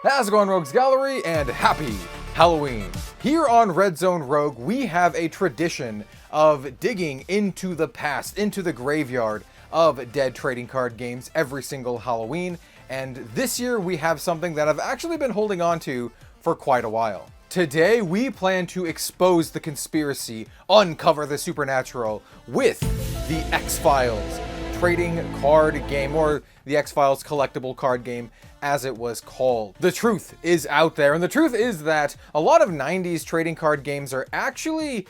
How's it going, Rogues Gallery, and happy Halloween! Here on Red Zone Rogue, we have a tradition of digging into the past, into the graveyard of dead trading card games every single Halloween, and this year we have something that I've actually been holding on to for quite a while. Today, we plan to expose the conspiracy, uncover the supernatural with the X-Files trading card game, or the X-Files collectible card game, as it was called. The truth is out there, and the truth is that a lot of 90s trading card games are actually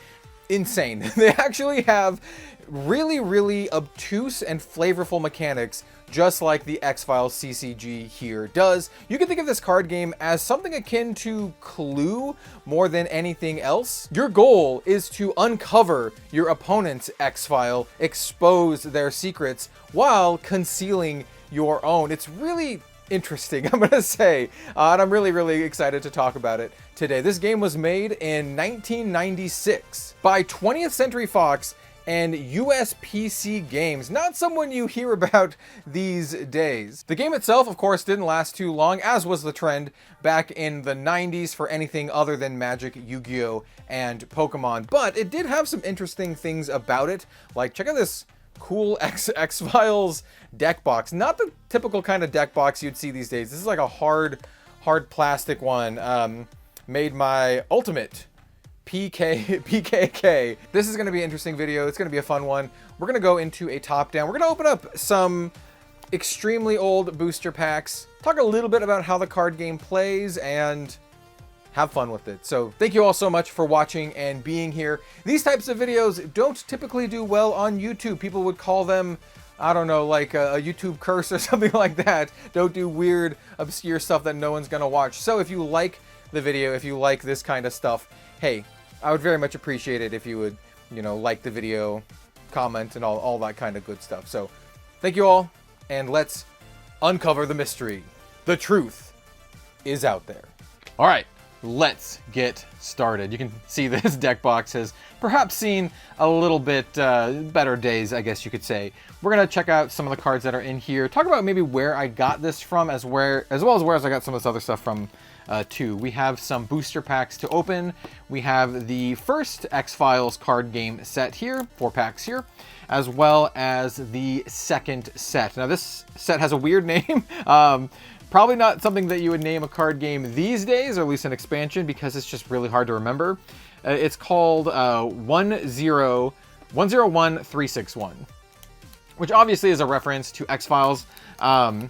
insane. They actually have really obtuse and flavorful mechanics, just like the X-Files CCG here does. You can think of this card game as something akin to Clue more than anything else. Your goal is to uncover your opponent's X-File, expose their secrets, while concealing your own. It's really interesting, I'm gonna say, and I'm really excited to talk about it today. This game was made in 1996 by 20th Century Fox and US PC Games, not someone you hear about these days. The game itself, of course, didn't last too long, as was the trend back in the 90s for anything other than Magic, Yu-Gi-Oh, and Pokemon, but it did have some interesting things about it. Like, check out this cool X-Files deck box. Not the typical kind of deck box you'd see these days. This is like a hard plastic one, made by Ultimate PKK. This is going to be an interesting video. It's going to be a fun one. We're going to go into a top-down. We're going to open up some extremely old booster packs, talk a little bit about how the card game plays, and have fun with it. So thank you all so much for watching and being here. These types of videos don't typically do well on YouTube. People would call them, I don't know, like a YouTube curse or something like that. Don't do weird, obscure stuff that no one's gonna watch. So if you like the video, if you like this kind of stuff, hey, I would very much appreciate it if you would, like the video, comment, and all that kind of good stuff. So thank you all, and let's uncover the mystery. The truth is out there. All right. Let's get started. You can see this deck box has perhaps seen a little bit better days, I guess you could say. We're gonna check out some of the cards that are in here, talk about maybe where I got this from, as well as where I got some of this other stuff from too. We have some booster packs to open. We have the first X-Files card game set here, 4 packs here, as well as the second set. Now this set has a weird name. Probably not something that you would name a card game these days, or at least an expansion, because it's just really hard to remember. It's called 101361, which obviously is a reference to X-Files. I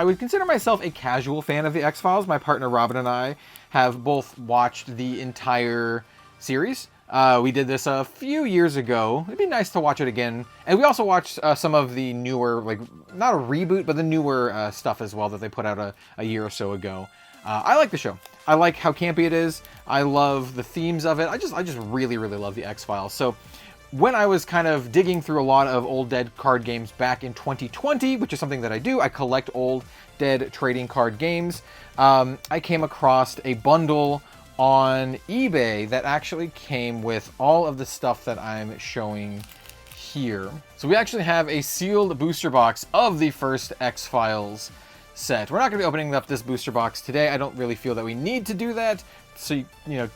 would consider myself a casual fan of the X-Files. My partner Robin and I have both watched the entire series. We did this a few years ago. It'd be nice to watch it again. And we also watched some of the newer, like, not a reboot, but the newer stuff as well that they put out a year or so ago. I like the show. I like how campy it is. I love the themes of it. I just really love the X-Files. So when I was kind of digging through a lot of old dead card games back in 2020, which is something that I do, I collect old dead trading card games, I came across a bundle on eBay that actually came with all of the stuff that I'm showing here. So we actually have a sealed booster box of the first X-Files set. We're not going to be opening up this booster box today. I don't really feel that we need to do that. So,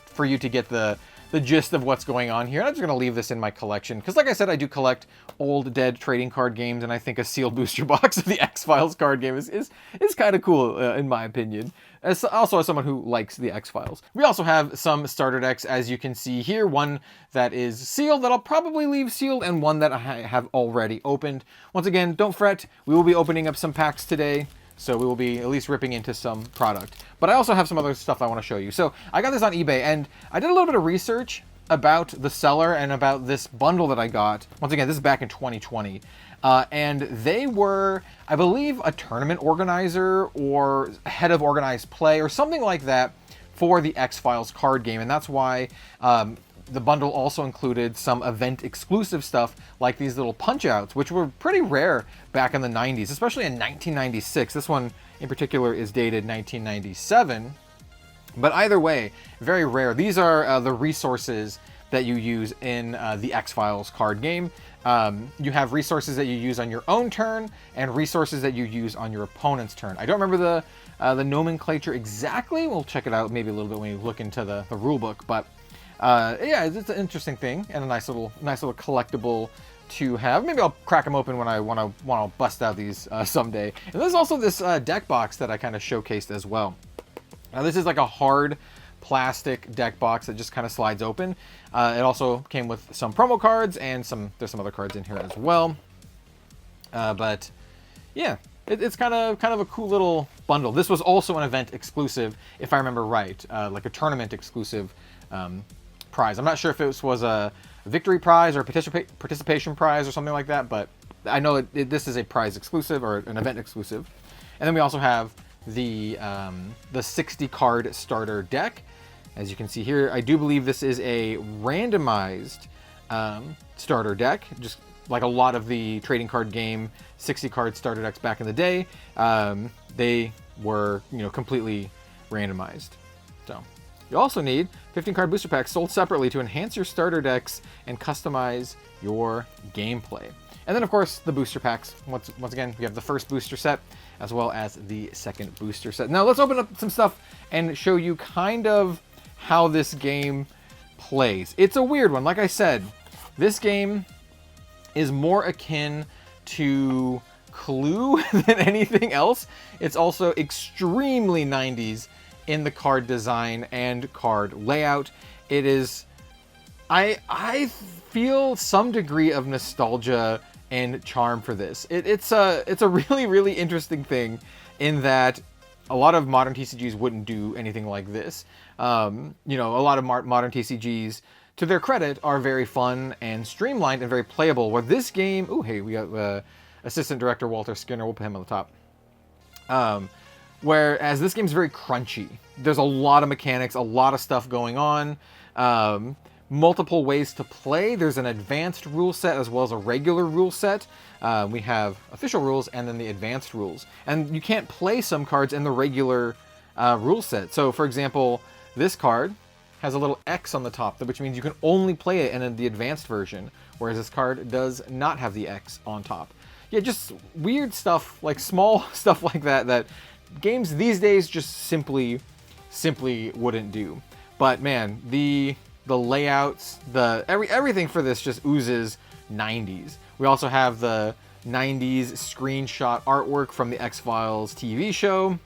for you to get the gist of what's going on here. I'm just going to leave this in my collection because, like I said, I do collect old dead trading card games, and I think a sealed booster box of the X-Files card game is kind of cool, in my opinion. Also, as someone who likes the X-Files. We also have some starter decks, as you can see here. One that is sealed that I'll probably leave sealed, and one that I have already opened. Once again, don't fret. We will be opening up some packs today, so we will be at least ripping into some product. But I also have some other stuff I want to show you. So I got this on eBay, and I did a little bit of research about the seller and about this bundle that I got. Once again, this is back in 2020. And they were, I believe, a tournament organizer or head of organized play or something like that for the X-Files card game. And that's why the bundle also included some event exclusive stuff like these little punch outs, which were pretty rare back in the 90s, especially in 1996. This one in particular is dated 1997. But either way, very rare. These are the resources that you use in the X-Files card game. You have resources that you use on your own turn and resources that you use on your opponent's turn. I don't remember the nomenclature exactly. We'll check it out maybe a little bit when you look into the rule book. But yeah, it's an interesting thing and a nice little collectible to have. Maybe I'll crack them open when I want to bust out these someday. And there's also this deck box that I kind of showcased as well. Now this is like a hard plastic deck box that just kind of slides open. It also came with some promo cards and there's some other cards in here as well. But yeah, it's kind of a cool little bundle. This was also an event exclusive, if I remember right, like a tournament exclusive prize. I'm not sure if it was a victory prize or participation prize or something like that, but I know this is a prize exclusive or an event exclusive. And then we also have the 60 card starter deck. As you can see here, I do believe this is a randomized starter deck, just like a lot of the trading card game 60 card starter decks back in the day. They were, completely randomized. So you also need 15 card booster packs sold separately to enhance your starter decks and customize your gameplay. And then of course the booster packs. Once again, we have the first booster set as well as the second booster set. Now let's open up some stuff and show you kind of how this game plays. It's a weird one. Like I said, this game is more akin to Clue than anything else. It's also extremely 90s in the card design and card layout. It is, I feel some degree of nostalgia and charm for this. It's a really, really interesting thing in that a lot of modern TCGs wouldn't do anything like this. A lot of modern TCGs, to their credit, are very fun and streamlined and very playable. Where this game, oh hey, we got Assistant Director Walter Skinner. We'll put him on the top. Whereas this game's very crunchy. There's a lot of mechanics, a lot of stuff going on. Multiple ways to play. There's an advanced rule set as well as a regular rule set. We have official rules and then the advanced rules. And you can't play some cards in the regular rule set. So for example, this card has a little X on the top, which means you can only play it in the advanced version, whereas this card does not have the X on top. Yeah, just weird stuff, like small stuff like that games these days just simply wouldn't do. But man, the layouts, everything for this just oozes 90s. We also have the 90s screenshot artwork from the X-Files TV show.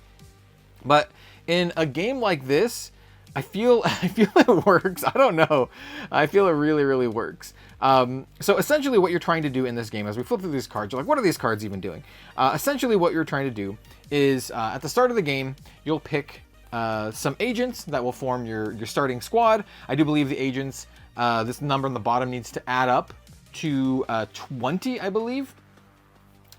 But in a game like this, I feel it works. I don't know. I feel it really, really works. So essentially what you're trying to do in this game, as we flip through these cards, you're like, what are these cards even doing? Essentially what you're trying to do is, at the start of the game, you'll pick some agents that will form your starting squad. I do believe the agents, this number on the bottom needs to add up to 20, I believe.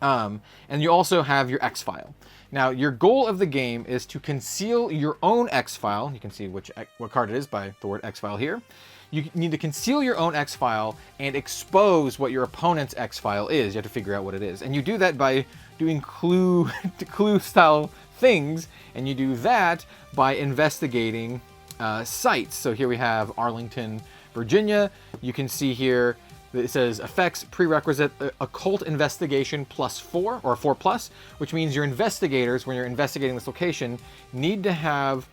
And you also have your X-File. Now, your goal of the game is to conceal your own X-File. You can see what card it is by the word X-File here. You need to conceal your own X-File and expose what your opponent's X-File is. You have to figure out what it is. And you do that by doing clue-style things, and you do that by investigating sites. So here we have Arlington, Virginia. You can see here it says effects prerequisite occult investigation +4 or 4+, which means your investigators, when you're investigating this location, need to have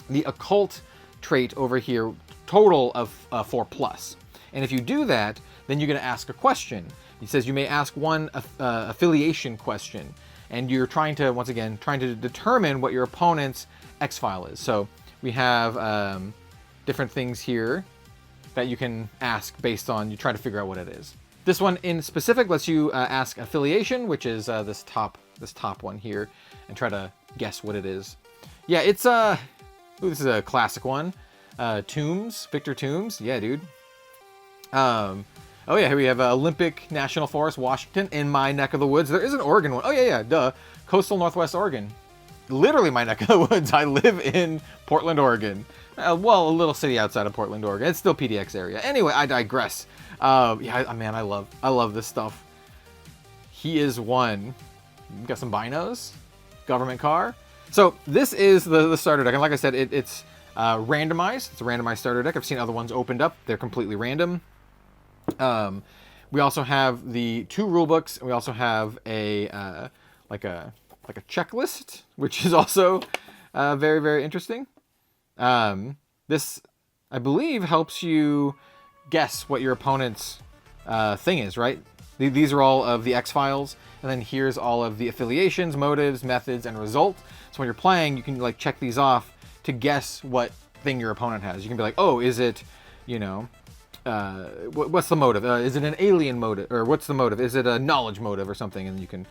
the occult trait over here total of 4+. And if you do that, then you're going to ask a question. It says you may ask one affiliation question, and you're trying to determine what your opponent's X-File is. So we have different things here that you can ask based on you try to figure out what it is. This one in specific lets you ask affiliation, which is this top one here, and try to guess what it is. Yeah, it's this is a classic one. Toombs, Victor Toombs. Yeah, dude. Oh yeah, here we have Olympic National Forest, Washington, in my neck of the woods. There is an Oregon one. Oh yeah, duh. Coastal Northwest Oregon. Literally my neck of the woods. I live in Portland, Oregon. Well, a little city outside of Portland, Oregon. It's still PDX area. Anyway, I digress. Man, I love this stuff. He is one. We've got some binos. Government car. So this is the starter deck. And like I said, it's Randomized. It's a randomized starter deck. I've seen other ones opened up. They're completely random. We also have the 2 rule books. And we also have a like a checklist, which is also very, very interesting. This, I believe, helps you guess what your opponent's thing is, right? These are all of the X-Files, and then here's all of the affiliations, motives, methods, and result. So when you're playing, you can like check these off to guess what thing your opponent has. You can be like, oh, is it, you know, what's the motive? Is it an alien motive? Or what's the motive? Is it a knowledge motive or something? And you can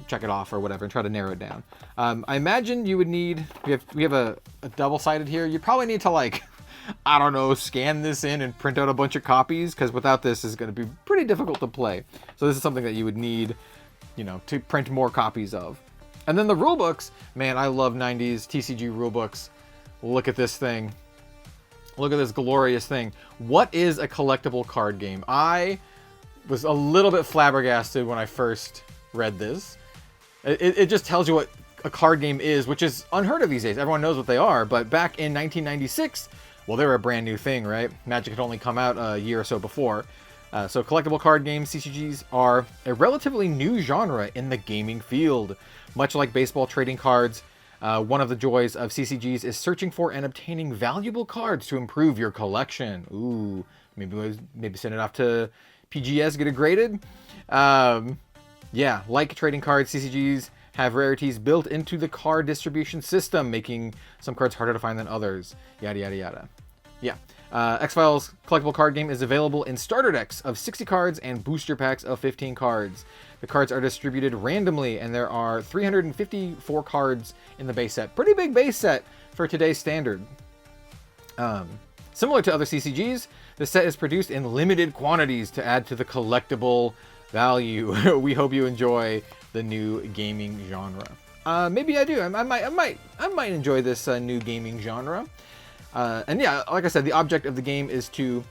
check it off or whatever and try to narrow it down. I imagine you would need, we have a double-sided here. You probably need to like, I don't know, scan this in and print out a bunch of copies, because without this it's going to be pretty difficult to play. So this is something that you would need, you know, to print more copies of. And then the rule books, man, I love 90s TCG rule books. Look at this thing. Look at this glorious thing. What is a collectible card game? I was a little bit flabbergasted when I first read this. It just tells you what a card game is, which is unheard of these days. Everyone knows what they are, but back in 1996, well, they were a brand new thing, right? Magic had only come out a year or so before. So collectible card games, CCGs, are a relatively new genre in the gaming field. Much like baseball trading cards, one of the joys of CCGs is searching for and obtaining valuable cards to improve your collection. Ooh, maybe send it off to PGS, get it graded. Yeah, like trading cards, CCGs have rarities built into the card distribution system, making some cards harder to find than others. Yada, yada, yada. Yeah. X-Files collectible card game is available in starter decks of 60 cards and booster packs of 15 cards. The cards are distributed randomly, and there are 354 cards in the base set. Pretty big base set for today's standard. Similar to other CCGs, the set is produced in limited quantities to add to the collectible value. We hope you enjoy the new gaming genre. Maybe I do. I might enjoy this new gaming genre. And yeah, like I said, the object of the game is to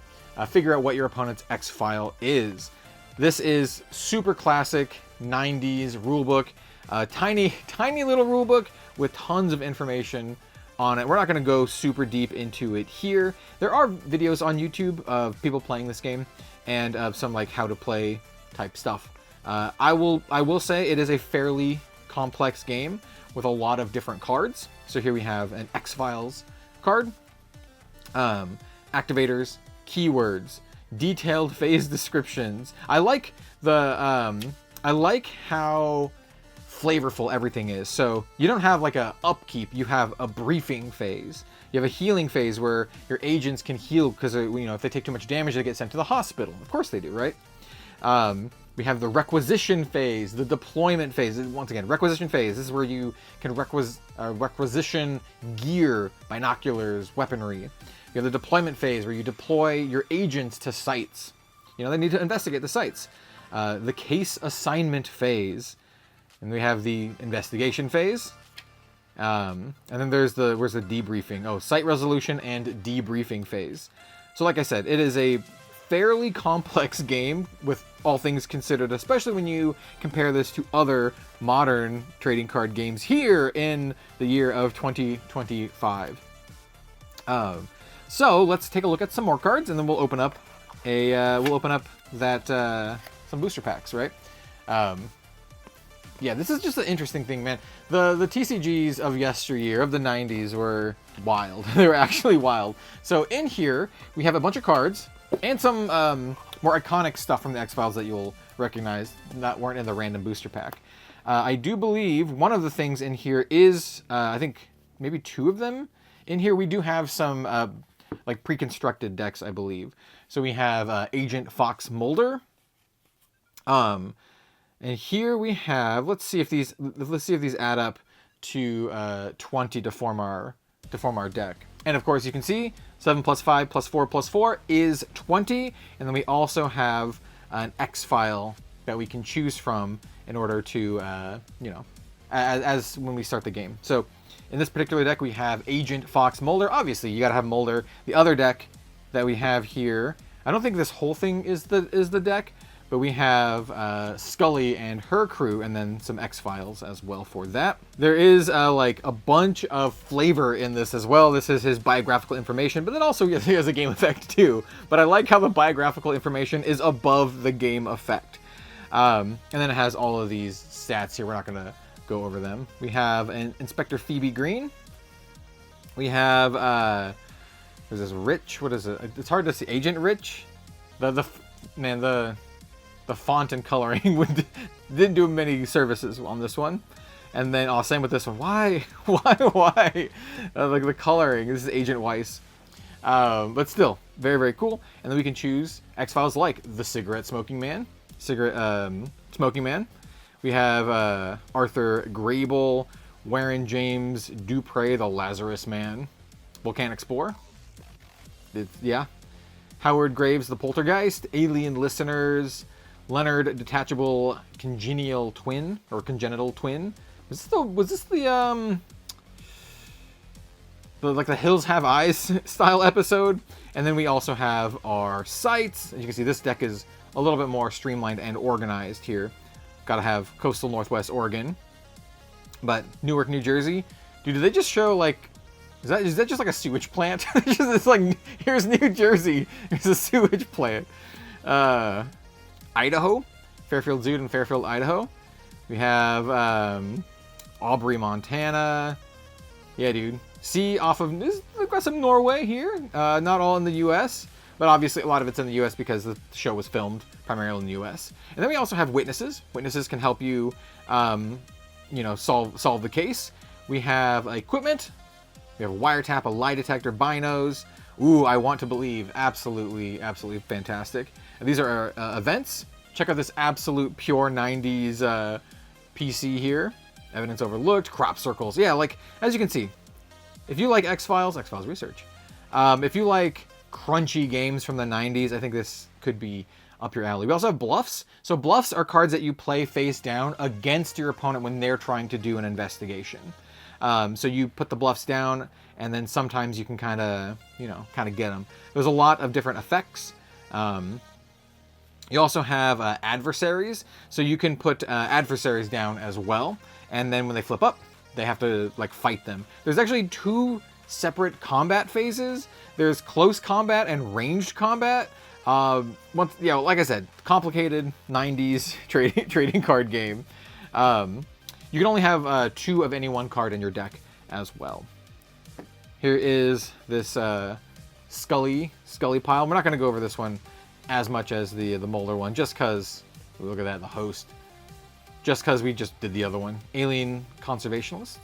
figure out what your opponent's X-File is. This is super classic 90s rulebook, tiny little rulebook with tons of information on it. We're not going to go super deep into it here. There are videos on YouTube of people playing this game and of some like how to play type stuff. I will say it is a fairly complex game with a lot of different cards. So here we have an X-Files card, activators, keywords, detailed phase descriptions. I like how flavorful everything is. So you don't have like a upkeep, you have a briefing phase. You have a healing phase where your agents can heal because, you know, if they take too much damage, they get sent to the hospital. Of course they do, right? We have the requisition phase, the deployment phase. Once again, requisition phase. This is where you can requisition gear, binoculars, weaponry. You have the deployment phase where you deploy your agents to sites. You know, they need to investigate the sites. The case assignment phase. And we have the investigation phase. And then where's the debriefing? Oh, site resolution and debriefing phase. So like I said, it is a fairly complex game with all things considered, especially when you compare this to other modern trading card games here in the year of 2025. So let's take a look at some more cards, and then we'll open up some booster packs, right? Yeah, this is just an interesting thing, man. The TCGs of yesteryear, of the 90s, were wild. They were actually wild. So in here, we have a bunch of cards and some more iconic stuff from the X-Files that you'll recognize that weren't in the random booster pack. I do believe one of the things in here is, I think maybe 2 of them in here. We do have some like pre-constructed decks, I believe. So we have Agent Fox Mulder. And here we have, let's see if these add up to 20 to form our deck. And of course you can see 7 plus 5 plus 4 plus 4 is 20. And then we also have an X-File that we can choose from in order to, you know, as when we start the game. So in this particular deck, we have Agent Fox Mulder. Obviously, you got to have Mulder. The other deck that we have here, I don't think this whole thing is the deck, But we have Scully and her crew, and then some X-Files as well for that. There is like a bunch of flavor in this as well. This is his biographical information, but then also he has a game effect too. But I like how the biographical information is above the game effect. And then it has all of these stats here. We're not going to go over them. We have an Inspector Phoebe Green. We have, what is this, Rich? What is it? It's hard to see. Agent Rich? The font and coloring didn't do many services on this one. And then, same with this one. Why? Like the coloring. This is Agent Weiss. But still, very, very cool. And then we can choose X-Files like the Cigarette Smoking Man. Smoking Man. We have Arthur Grable, Warren James Dupre, the Lazarus Man. Volcanic Spore. Yeah. Howard Graves, the Poltergeist. Alien Listeners. Leonard, Detachable Congenial Twin, or Congenital Twin. Was this the like the Hills Have Eyes style episode? And then we also have our sites. As you can see, this deck is a little bit more streamlined and organized here. Gotta have Coastal Northwest Oregon. But Newark, New Jersey. Dude, did they just show like... Is that just like a sewage plant? It's like, here's New Jersey. Here's a sewage plant. Idaho. Fairfield Zoo in Fairfield, Idaho. We have Aubrey, Montana. Yeah, dude. See, off of... We've got some Norway here. Not all in the U.S., but obviously a lot of it's in the U.S. because the show was filmed primarily in the U.S. And then we also have Witnesses. Witnesses can help you, solve the case. We have Equipment. We have a Wiretap, a Lie Detector, Binos. Ooh, I Want to Believe. Absolutely, absolutely fantastic. And these are events. Check out this absolute pure 90s PC here. Evidence Overlooked, Crop Circles. Yeah, like, as you can see, if you like X-Files Research. If you like crunchy games from the 90s, I think this could be up your alley. We also have Bluffs. So Bluffs are cards that you play face down against your opponent when they're trying to do an investigation. So you put the bluffs down, and then sometimes you can kind of get them. There's a lot of different effects. You also have adversaries, so you can put adversaries down as well, and then when they flip up, they have to like fight them. There's actually two separate combat phases. There's close combat and ranged combat. Like I said, complicated 90s trading card game. You can only have 2 of any one card in your deck as well. Here is this Scully pile. We're not going to go over this one as much as the Mulder one, just because, look at that, the host. Just because we just did the other one. Alien Conservationist.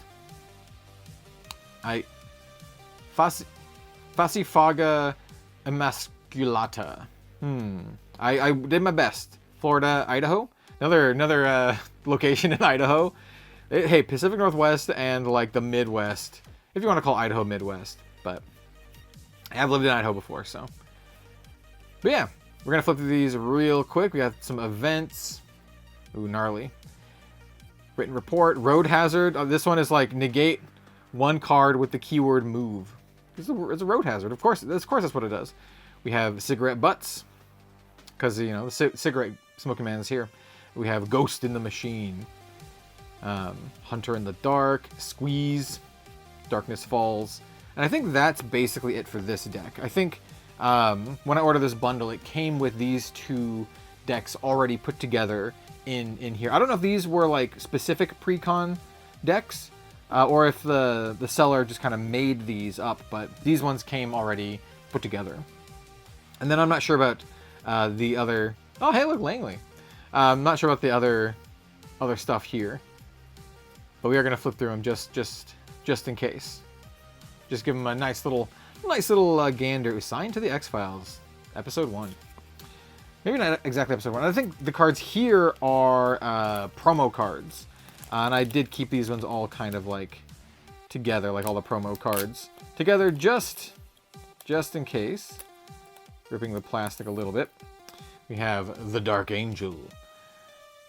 Fascifaga Emasculata. I did my best. Florida, Idaho. Another location in Idaho. Hey, Pacific Northwest and like the Midwest, if you want to call Idaho Midwest. But I have lived in Idaho before, so. But yeah, we're going to flip through these real quick. We got some events. Ooh, gnarly. Written report, road hazard. This one is like negate one card with the keyword move. It's a road hazard. Of course, that's what it does. We have cigarette butts, because the cigarette smoking man is here. We have Ghost in the Machine, Hunter in the Dark, Squeeze, Darkness Falls, and I think that's basically it for this deck. I think when I ordered this bundle, it came with these 2 decks already put together in here. I don't know if these were like specific pre-con decks, or if the seller just kind of made these up, but these ones came already put together. And then I'm not sure about the other... Oh, hey, look, Langley. I'm not sure about the other stuff here, but we are going to flip through them just in case. Just give them a nice little gander. It was signed to the X-Files, episode 1. Maybe not exactly episode 1. I think the cards here are promo cards, and I did keep these ones all kind of like together, like all the promo cards together, just in case. Ripping the plastic a little bit. We have the Dark Angel.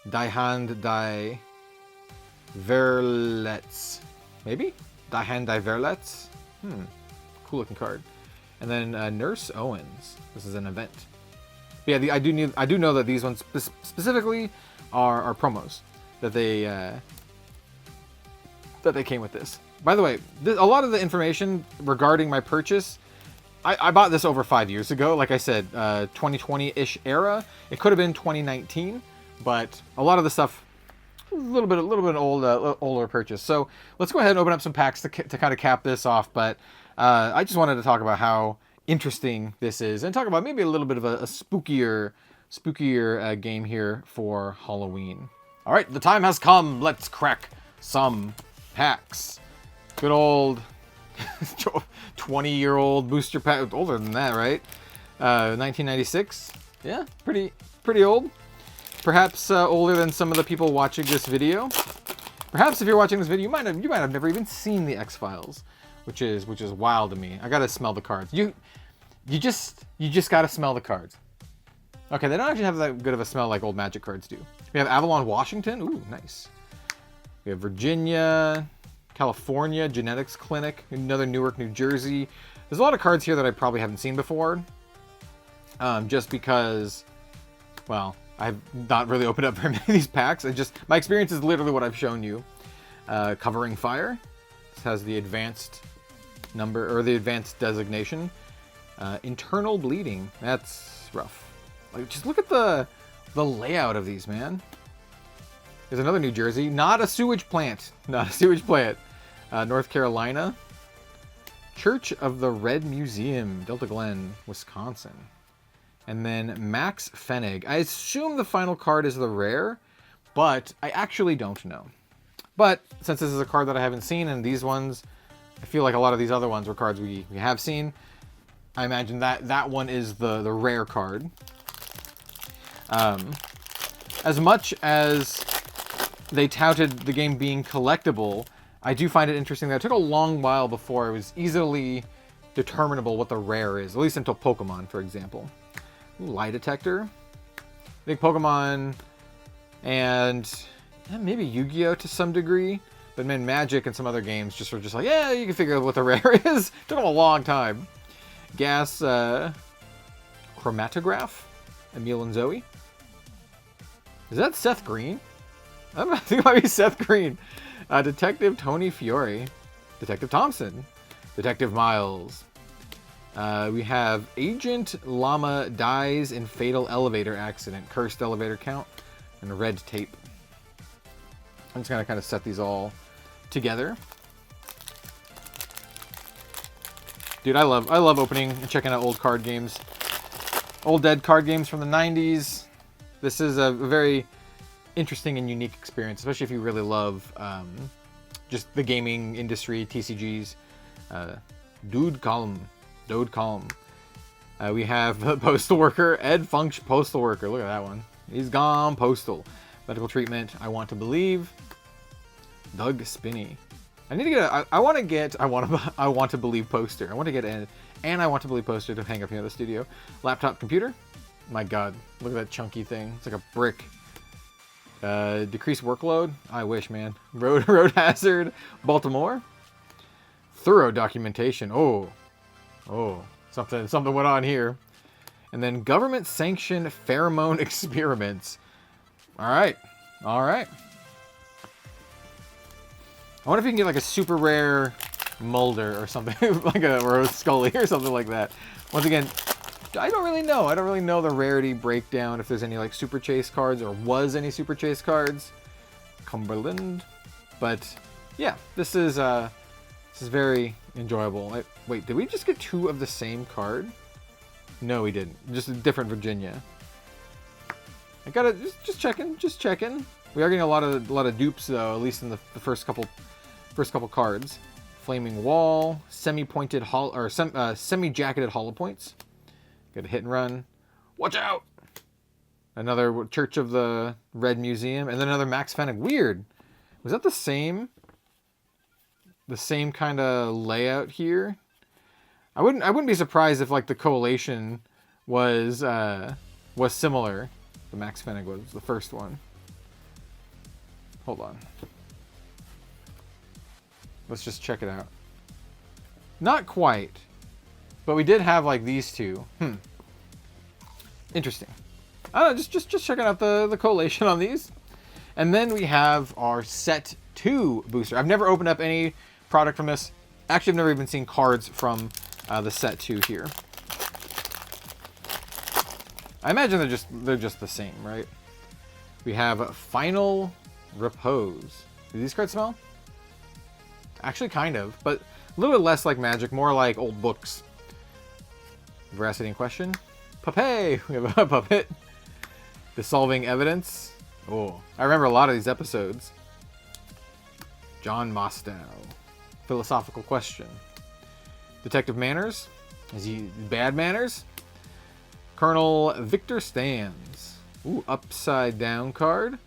Die Hand Die Verlets. Maybe? Die Hand Die Verlets? Cool looking card. And then Nurse Owens. This is an event. But yeah, I do know that these ones specifically are promos that they came with this. By the way, a lot of the information regarding my purchase, I bought this over 5 years ago. Like I said, 2020-ish era. It could have been 2019, but a lot of the stuff, a little bit old, older purchase. So let's go ahead and open up some packs to kind of cap this off. But I just wanted to talk about how interesting this is and talk about maybe a little bit of a spookier game here for Halloween. All right, the time has come. Let's crack some packs. Good old 20-year-old booster pack. Older than that, right? 1996. Yeah, pretty old. Perhaps older than some of the people watching this video. Perhaps if you're watching this video, you might have never even seen the X-Files, which is wild to me. I gotta smell the cards. You just gotta smell the cards. Okay, they don't actually have that good of a smell like old Magic cards do. We have Avalon, Washington. Ooh, nice. We have Virginia, California, Genetics Clinic, another Newark, New Jersey. There's a lot of cards here that I probably haven't seen before. Just because, well, I've not really opened up very many of these packs. My experience is literally what I've shown you. Covering Fire. This has the advanced number, or the advanced designation. Internal Bleeding. That's rough. Like, just look at the layout of these, man. There's another New Jersey. Not a sewage plant. Not a sewage plant. North Carolina. Church of the Red Museum. Delta Glen, Wisconsin. And then Max Fennig. I assume the final card is the rare, but I actually don't know. But since this is a card that I haven't seen, and these ones, I feel like a lot of these other ones were cards we have seen. I imagine that one is the rare card. As much as they touted the game being collectible, I do find it interesting that it took a long while before it was easily determinable what the rare is, at least until Pokemon, for example. Ooh, lie detector. I think Pokemon and maybe Yu-Gi-Oh! To some degree, but man, Magic and some other games just were just like, yeah, you can figure out what the rare is. Took them a long time. Gas Chromatograph. Emil and Zoe. Is that Seth Green? I think it might be Seth Green. Detective Tony Fiore. Detective Thompson. Detective Miles. We have Agent Llama dies in fatal elevator accident. Cursed elevator count. And red tape. I'm just going to kind of set these all together. Dude, I love opening and checking out old card games. Old dead card games from the 90s. This is a very interesting and unique experience, especially if you really love just the gaming industry, TCGs. Dode Column. We have Postal Worker, Ed Funch Postal Worker. Look at that one. He's gone postal. Medical Treatment, I Want to Believe. Doug Spinney. I need to get I want to believe poster. I want to get an I Want to Believe poster to hang up here in the studio. Laptop computer. My God, look at that chunky thing. It's like a brick. Decreased workload. I wish, man. Road hazard. Baltimore. Thorough documentation. Oh, something went on here. And then government sanctioned pheromone experiments. All right. I wonder if you can get like a super rare Mulder or something, or a Scully or something like that. Once again, I don't really know. I don't really know the rarity breakdown, if there's any like Super Chase cards or was any Super Chase cards. Cumberland. But yeah, this is very enjoyable. Wait, did we just get two of the same card? No, we didn't. Just a different Virginia. I gotta just checking. We are getting a lot of dupes though, at least in the first couple cards. Flaming Wall, semi-pointed semi-jacketed hollow points. Get a hit and run. Watch out! Another Church of the Red Museum, and then another Max Fennig. Weird. Was that the same kind of layout here? I wouldn't be surprised if like the collation was similar. The Max Fennig was the first one. Hold on. Let's just check it out. Not quite. But we did have like these two. Interesting. I don't know, just checking out the collation on these. And then we have our set 2 booster. I've never opened up any product from this. Actually, I've never even seen cards from the set 2 here. I imagine they're just the same, right? We have Final Repose. Do these cards smell? Actually, kind of, but a little bit less like Magic, more like old books. Veracity in question. Puppet! We have a puppet. Dissolving Evidence. Oh, I remember a lot of these episodes. John Mostow. Philosophical Question. Detective Manners. Is he bad manners? Colonel Victor Stans. Ooh, upside down card.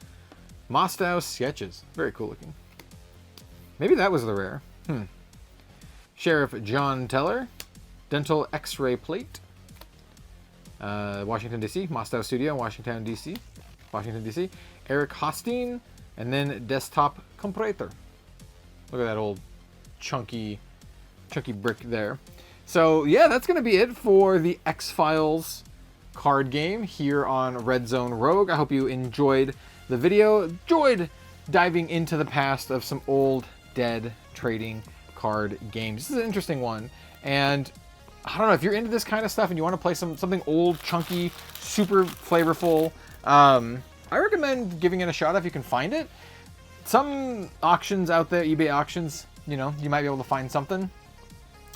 Mostow Sketches. Very cool looking. Maybe that was the rare. Sheriff John Teller. Dental X-ray plate. Washington, D.C. Mostow Studio, Washington, D.C. Eric Hostine. And then Desktop Comparator. Look at that old chunky brick there. So, yeah, that's going to be it for the X-Files card game here on Red Zone Rogue. I hope you enjoyed the video. Enjoyed diving into the past of some old, dead trading card games. This is an interesting one. And I don't know, if you're into this kind of stuff and you want to play something old, chunky, super flavorful, I recommend giving it a shot if you can find it. Some auctions out there, eBay auctions, you know, you might be able to find something.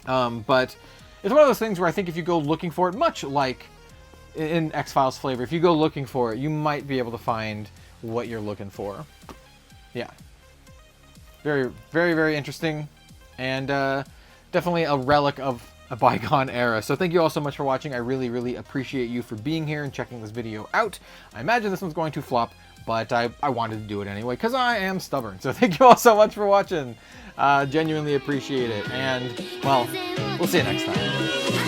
But it's one of those things where I think if you go looking for it, much like in X-Files flavor, if you go looking for it, you might be able to find what you're looking for. Yeah. Very, very, very interesting. And definitely a relic of a bygone era. So thank you all so much for watching. I really, really appreciate you for being here and checking this video out. I imagine this one's going to flop, but I wanted to do it anyway because I am stubborn. So thank you all so much for watching. Genuinely appreciate it. And, well, we'll see you next time.